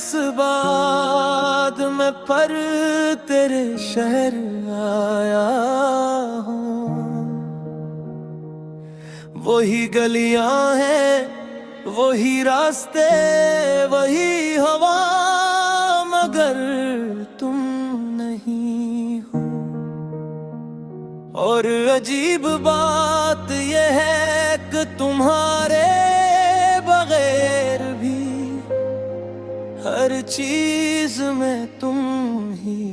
बरस बाद मैं पर तेरे शहर आया हूँ। वही गलियां हैं, वही रास्ते, वही हवा, मगर तुम नहीं हो। और अजीब बात यह है कि तुम्हारे बगैर भी हर चीज में तुम ही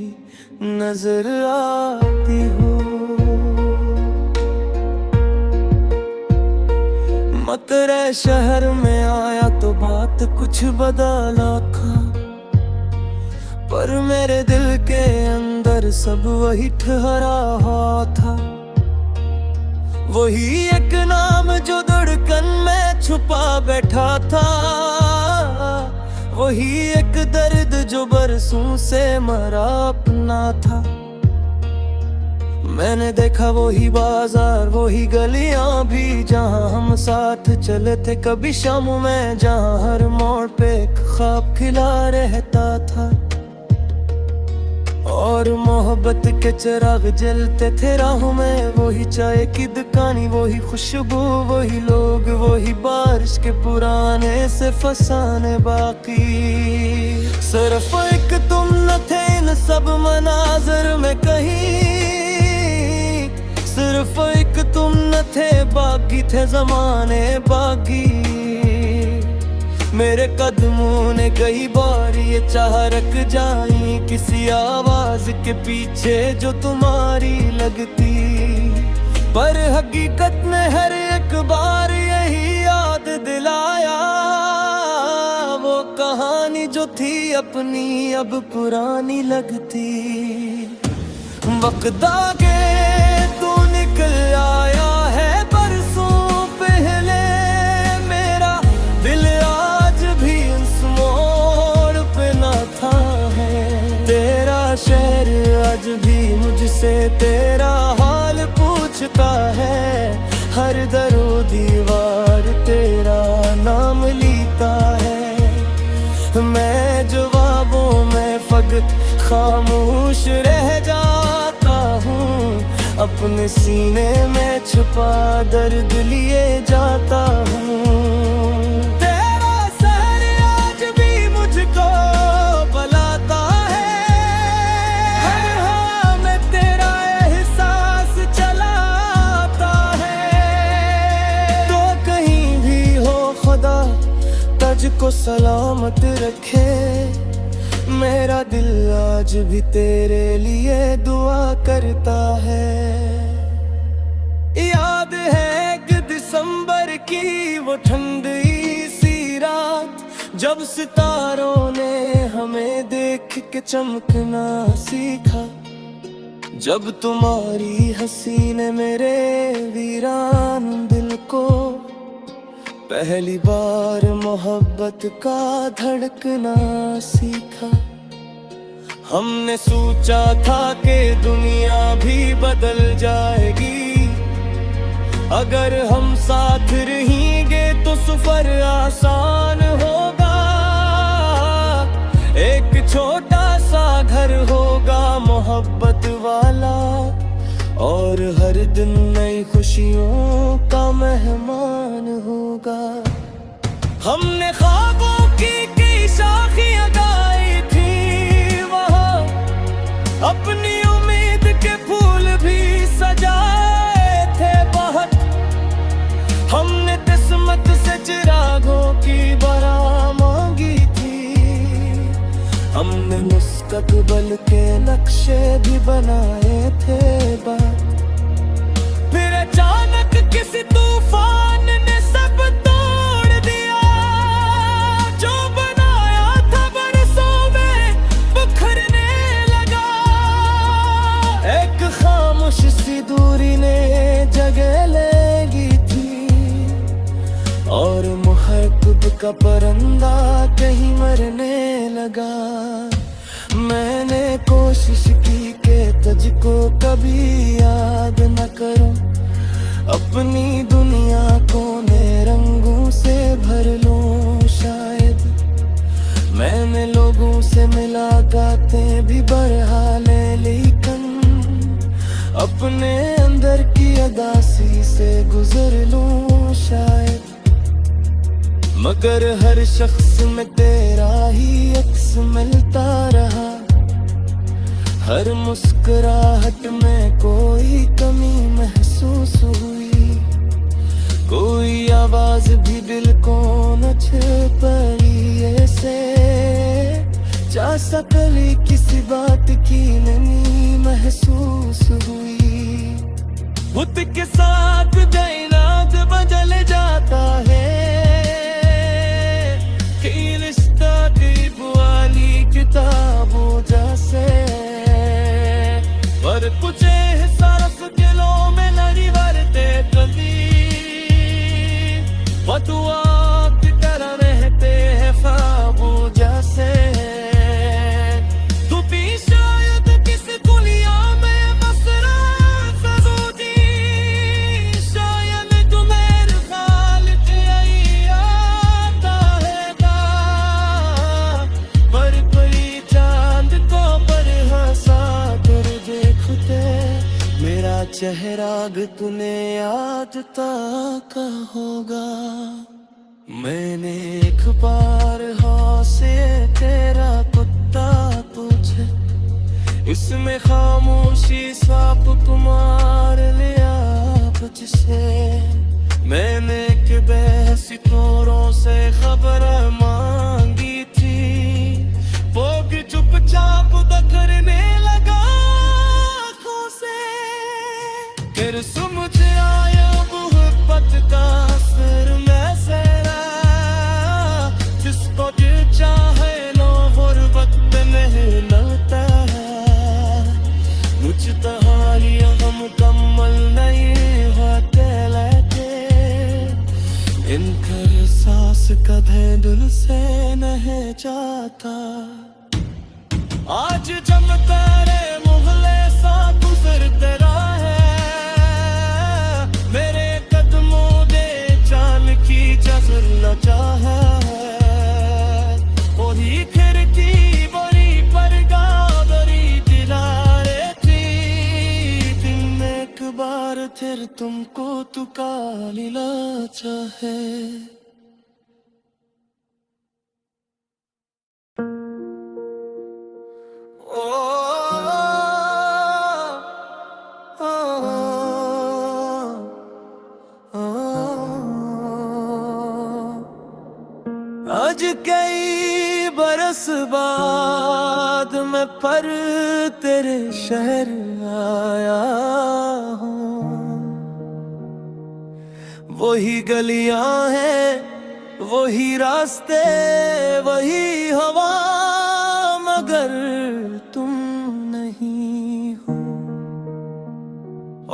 नजर आती हो। तेरे शहर में आया तो बात कुछ बदला था, पर मेरे दिल के अंदर सब वही ठहरा हुआ था। वही एक नाम जो धड़कन में छुपा बैठा था, वही एक दर्द जो बरसों से मरा अपना था। मैंने देखा वही बाजार, वही गलियां भी जहां हम साथ चले थे कभी शाम में, जहां हर मोड़ पे एक ख्वाब खिला रहता था। और मोहब्बत के चिराग जलते थे राहों में, वही चाय की दुकानी, वही खुशबू, वही लोग, वही बारिश के पुराने से फसाने बाकी। सिर्फ एक तुम न थे इन सब मनाजर में कहीं, सिर्फ एक तुम न थे, बाकी थे जमाने बाकी। मेरे कदमों ने कई बार ये चाह रख जाई किसी आवाज के पीछे जो तुम्हारी लगती, पर हकीकत ने हर एक बार यही याद दिलाया। वो कहानी जो थी अपनी अब पुरानी लगती। वक्त आगे तू निकल आया है बरसों पहले, मेरा दिल आज भी इस मोड़ पे ना था है। तेरा शहर आज भी मुझसे तेरा हाल पूछता है, हर दरो दीवार तेरा नाम लिखता है। मैं जवाबों में खामोश रह जाता हूँ, अपने सीने में छुपा दर्द लिए जाता हूँ। तेरा सर आज भी मुझको बुलाता है, हर हाँ में तेरा एहसास चलाता है। तो कहीं भी हो खुदा तुझको सलामत रखे, मेरा दिल आज भी तेरे लिए दुआ करता है। याद है कि दिसंबर की वो ठंडी सी रात, जब सितारों ने हमें देख के चमकना सीखा, जब तुम्हारी हंसी ने मेरे वीरान दिल को पहली बार मोहब्बत का धड़कना सीखा। हमने सोचा था कि दुनिया भी बदल जाएगी, अगर हम साथ रहेंगे तो सफर आसान होगा। एक छोटा सा घर होगा मोहब्बत वाला, और हर दिन नई खुशियों का मेहमान होगा। हमने ख्वाबों की शाखियां गाई थी वहाँ, अपनी उम्मीद के फूल भी सजाए थे बहुत। हमने किस्मत से चिरागों की बरा मांगी थी, हमने मुस्तकबिल के नक्शे भी बनाए थे बात। फिर अचानक किसी तूफान ने सब तोड़ दिया, जो बनाया था बरसों में बिखरने लगा। एक खामोश सी दूरी ने जगह लेगी थी, और महबूब का परंदा कहीं मरने लगा। मैंने कोशिश की कि तुझको कभी याद न करूं, अपनी दुनिया को नए रंगों से भर लूं। शायद मैंने से मुलाकातें भी बरहाले, लेकिन अपने अंदर की अदासी से गुजर लूं शायद। मगर हर शख्स में तेरा ही अक्स मिलता रहा, हर मुस्कुराहट में कोई कमी महसूस हुई, कोई आवाज भी दिल को न छू पाई ऐसे, जैसा कभी किसी बात की नमी महसूस हुई। बुत के साथ जैनात बदल जाता है कि रिश्ता की पुरानी किताबों जैसे, पर कुछ एहसास दिलों में नहीं भरते कभी, बदुआ की तरह रहते हैं ख्वाबों जैसे। तू भी शायद किसी दुनिया में बस रहा ज़रूरी, शायद तू मेरे ख्याल के यही आता है गा, पर कोई चांद को पर हंसा कर देखते, मेरा चेहरा तूने याद तक होगा। मैंने एक बार से तेरा कुत्ता तुझे, इसमें खामोशी साप कुमार लिया तुझसे। मैंने कि बहसी तोरों से खबर मांगी थी, वो भी चुपचाप दखरने लगा आँखों से। फिर समझ आया मोहब्बत का असर मैं सेरा, जिसको दिल चाहे लो और वक्त नहीं लगता है। मुझ तहारियां मुकम्मल नहीं होते लेते, इनका एहसास कभी दिल से नहीं जाता। आज जब तेरे मुहल्ले सा गुजरते रहे, मेरे कदमों दे चाल की जज़र न चाहे, वही खिड़की बड़ी परगा बड़ी दीवारें थी, दिन में एक बार फिर तुमको तू काली ला चाहे। आज कई बरस बाद मैं पर तेरे शहर आया हूँ, वही गलियां हैं वही रास्ते वही हवा, मगर तुम नहीं हो।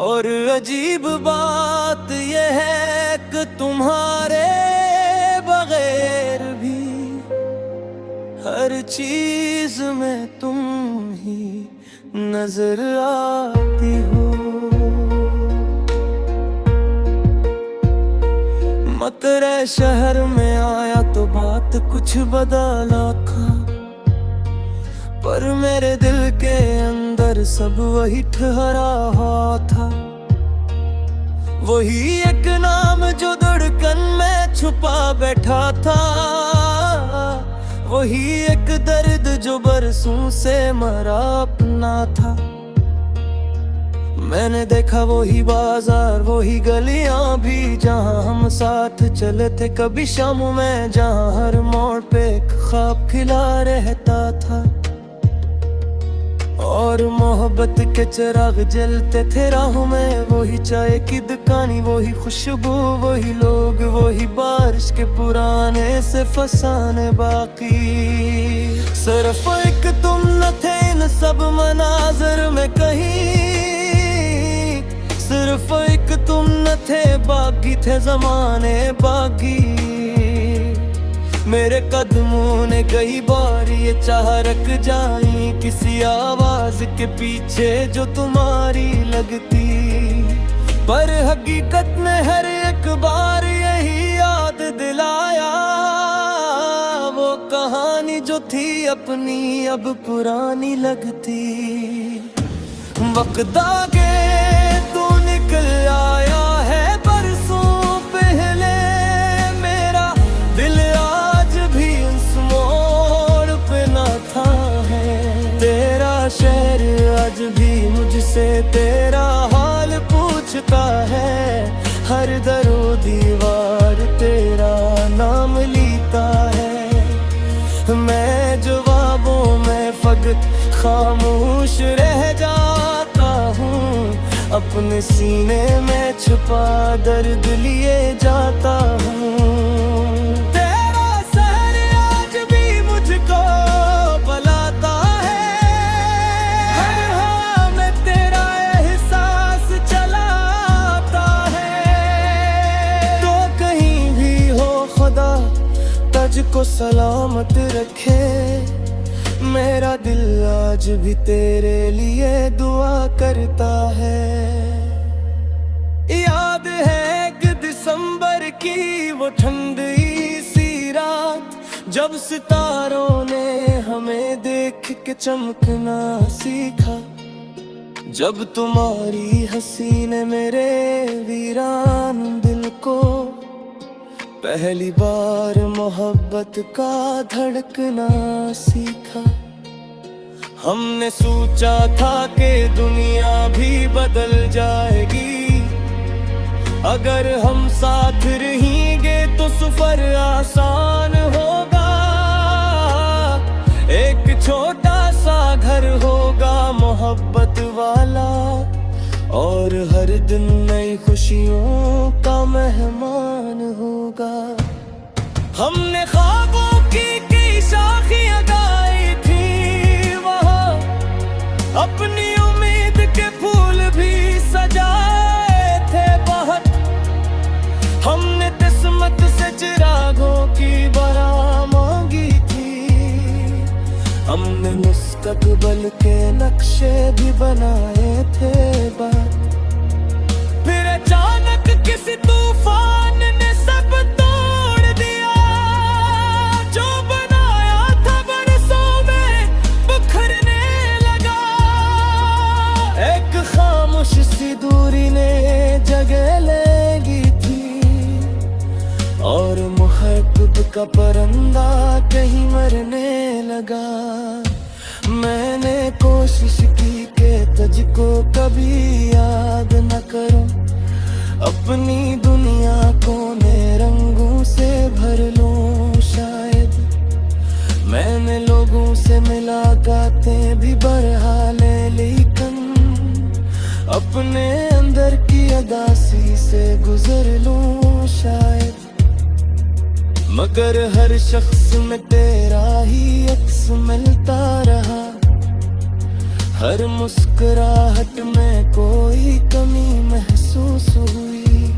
और अजीब बात यह है कि तुम्हारे बगैर भी हर चीज में तुम ही नजर आती हो। मतरे शहर में आया तो बात कुछ बदला था, पर मेरे दिल के अंदर सब वही ठहरा हुआ था। वही एक नाम जो धड़कन में छुपा बैठा था, वही एक दर्द जो बरसों से मरा अपना था। मैंने देखा वही बाजार वही गलियां भी, जहां हम साथ चले थे कभी शामों में, जहां हर मोड़ पे एक ख्वाब खिला रहता था। और मोहब्बत के चिराग जलते थे राहों में, वही चाय की दुकानी वही खुशबू वही लोग वही बारिश के पुराने से फसाने बाकी। सिर्फ एक तुम न थे इन सब मनाजर में कहीं, सिर्फ एक तुम न थे बाकी थे जमाने बाकी। मेरे कदमों ने कई बार ये चाह रख जाई किसी आवाज के पीछे जो तुम्हारी लगती, पर हकीकत ने हर एक बार यही याद दिलाया वो कहानी जो थी अपनी अब पुरानी लगती। वक्त आगे तू निकल आया है बरसों पहले, मेरा दिल आज भी उस मोड़ पे ना था है। तेरा शहर आज भी मुझसे तेरा हाल पूछता है, हर दरो दीवार तेरा नाम लिखता है। मैं जवाबों में फकत खामोश रह जाता हूँ, अपने सीने में छुपा दर्द लिए जाता हूँ। तेरा शहर आज भी मुझको बुलाता है, हर हाँ में तेरा एहसास चलाता है। तो कहीं भी हो खुदा तुझको सलामत रखे, मेरा दिल आज भी तेरे लिए दुआ करता है। याद है एक दिसंबर की वो ठंडी सी रात, जब सितारों ने हमें देख के चमकना सीखा। जब तुम्हारी हंसी ने मेरे वीरान दिल को पहली बार मोहब्बत का धड़कना सीखा। हमने सोचा था कि दुनिया भी बदल जाएगी, अगर हम साथ रहेंगे तो सफर आसान होगा। एक छोटा सा घर होगा मोहब्बत वाला, और हर दिन नई खुशियों का मेहमान होगा। हमने ख्वाबों की शाखियां गाई थी वहाँ, अपनी उम्मीद के फूल भी सजाए थे बहुत। हमने किस्मत से चिरागों की बरात मांगी थी, हमने मुस्तकबल के नक्शे भी बनाए थे बात। फिर अचानक किसी तूफान ने सब तोड़ दिया, जो बनाया था बरसों में बिखरने लगा। एक खामोश सी दूरी ने जगह लेगी थी, और मोहब्बत का परिंदा कहीं मरने लगा। मैंने कोशिश की कि तुझको कभी याद न करूं, अपनी दुनिया को नए रंगों से भर लूं शायद। मैंने लोगों से मुलाकातें भी बढ़ा ले, लेकिन अपने अंदर की अदासी से गुजर लूं शायद। मगर हर शख्स में तेरा ही अक्स मिलता रहा, हर मुस्कुराहट में कोई कमी महसूस हुई।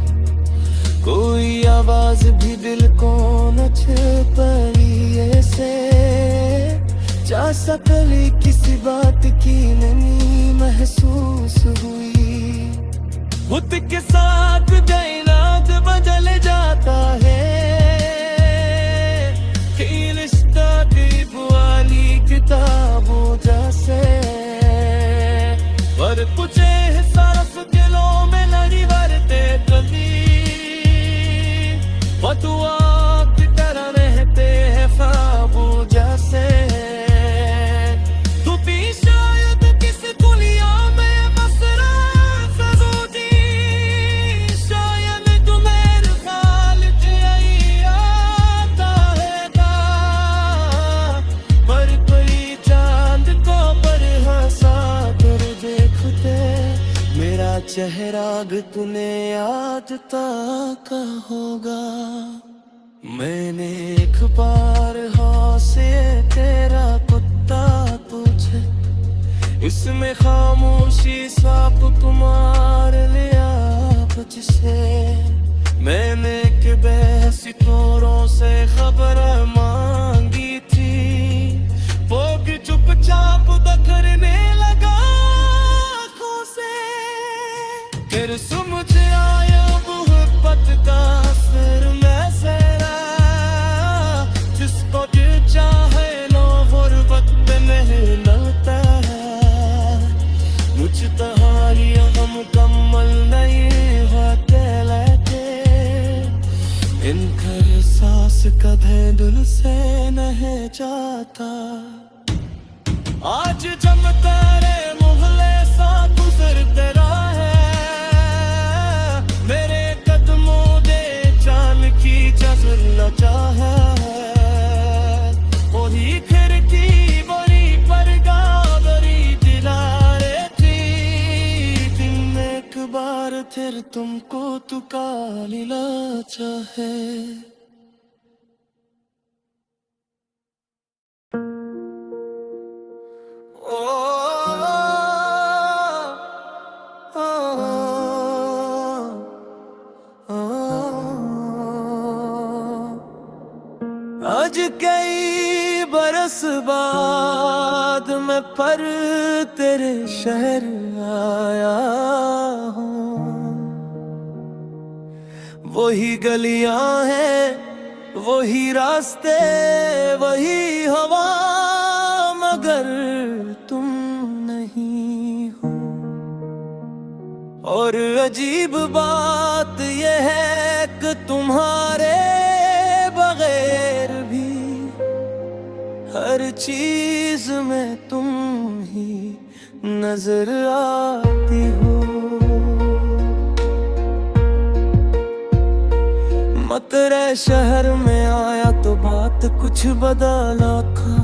कोई आवाज भी दिल को न छुपाई ऐसे, जैसा कभी किसी बात की नमी महसूस हुई। खुद के साथ कायनात बदल जाता है, रिश्ता दीप वाली किताबों जैसे। पर कुछ एहसास दिलों में नहीं भरते कभी, फतवा की तरह रहते हैं ख्वाबों जैसे। तू भी शायद किस दुनिया में मसरा सजूदी, शायद तुम्हें ख्याल यही आता है। पर कोई चांद को पर हंसा कर देखते, मेरा चेहरा तूने याद ताका होगा। मैंने एक बार से तेरा कुत्ता पूछे, इसमें खामोशी सांप कुमार लिया मुझसे। मैंने के बहसी तोरों से खबर मांगी थी, वो भी चुपचाप बखरने लगा आँखों से। फिर समझ आया मोहब्बत का असर मैं जरा, जिसको दिल चाह था। आज जब तेरे मुहल्ले सा गुजर तेरा है, मेरे कदमों दे चाल की जजर न चाहे। वही खिड़की बड़ी परगा बड़ी दिलारे थी, दिन में एक बार फिर तुमको तू काली ला चाहे। आज कई बरस बाद मैं पर तेरे शहर आया हूँ। वही गलियां हैं, वही रास्ते, वही हवा, मगर तुम नहीं हो। और अजीब बात यह है कि तुम्हारे बगैर भी हर चीज में तुम ही नजर आती हो। मत रे शहर में आया तो बात कुछ बदला था,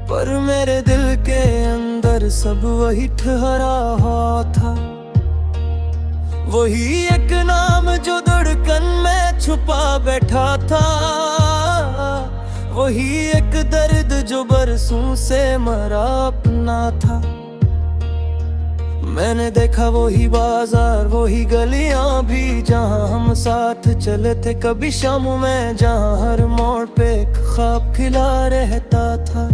पर मेरे दिल के अंदर सब वही ठहरा हुआ था। वही एक नाम जो धड़कन में छुपा बैठा था, वही एक दर्द जो बरसों से मरा अपना था। मैंने देखा वही बाजार, वही गलियां भी जहां हम साथ चले थे कभी शाम में, जहां हर मोड़ पे एक ख्वाब खिला रहता था।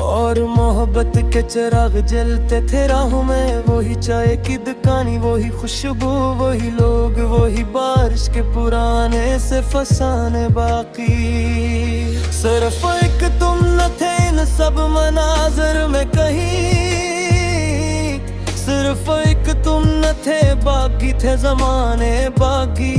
और मोहब्बत के चिराग जलते थे राहों में, वही चाय की दुकानी, वही खुशबू, वही लोग, वही बारिश के पुराने से फसाने बाकी। सिर्फ एक तुम न थे इन सब मनाजर में कहीं, सिर्फ एक तुम न थे, बाकी थे जमाने बाकी।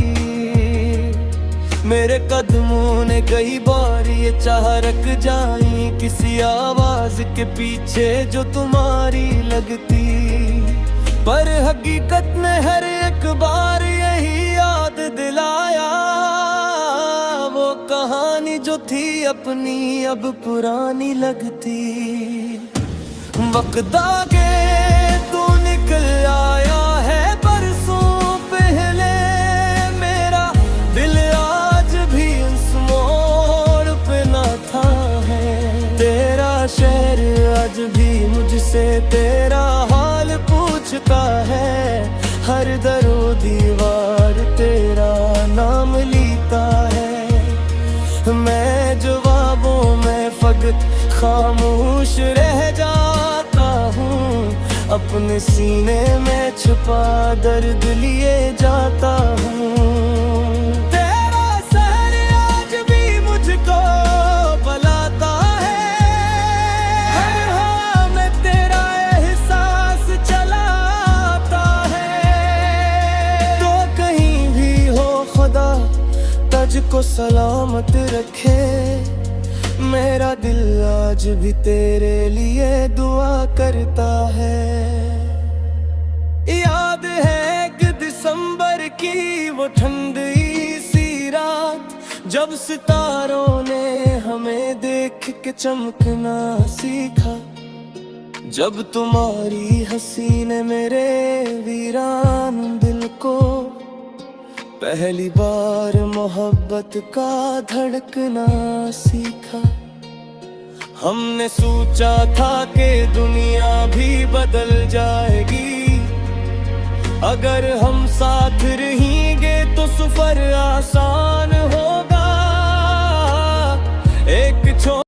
मेरे कदमों ने कई बार ये चाह रख जाई किसी आवाज के पीछे जो तुम्हारी लगती, पर हकीकत ने हर एक बार यही याद दिलाया। वो कहानी जो थी अपनी अब पुरानी लगती। वक्त आगे तू निकल आया है बरसों पहले, मेरा दिल आज भी उस मोड़ पे ना था है। तेरा शहर आज भी मुझसे तेरा हाल पूछता है, हर दरो दीवार तेरा नाम लिखता है। मैं जवाबों में फकत खामोश रह जाता हूँ, अपने सीने में छुपा दर्द लिए जाता हूँ। तेरा शहर आज भी मुझको बुलाता है, हर हाँ में तेरा एहसास चलाता है। तो कहीं भी हो खुदा तुझको सलामत रखे, मेरा दिल आज भी तेरे लिए दुआ करता है। याद है कि दिसंबर की वो ठंडी सी रात, जब सितारों ने हमें देख के चमकना सीखा, जब तुम्हारी हंसी ने मेरे वीरान दिल को पहली बार मोहब्बत का धड़कना सीखा। हमने सोचा था कि दुनिया भी बदल जाएगी, अगर हम साथ रहेंगे तो सफर आसान होगा।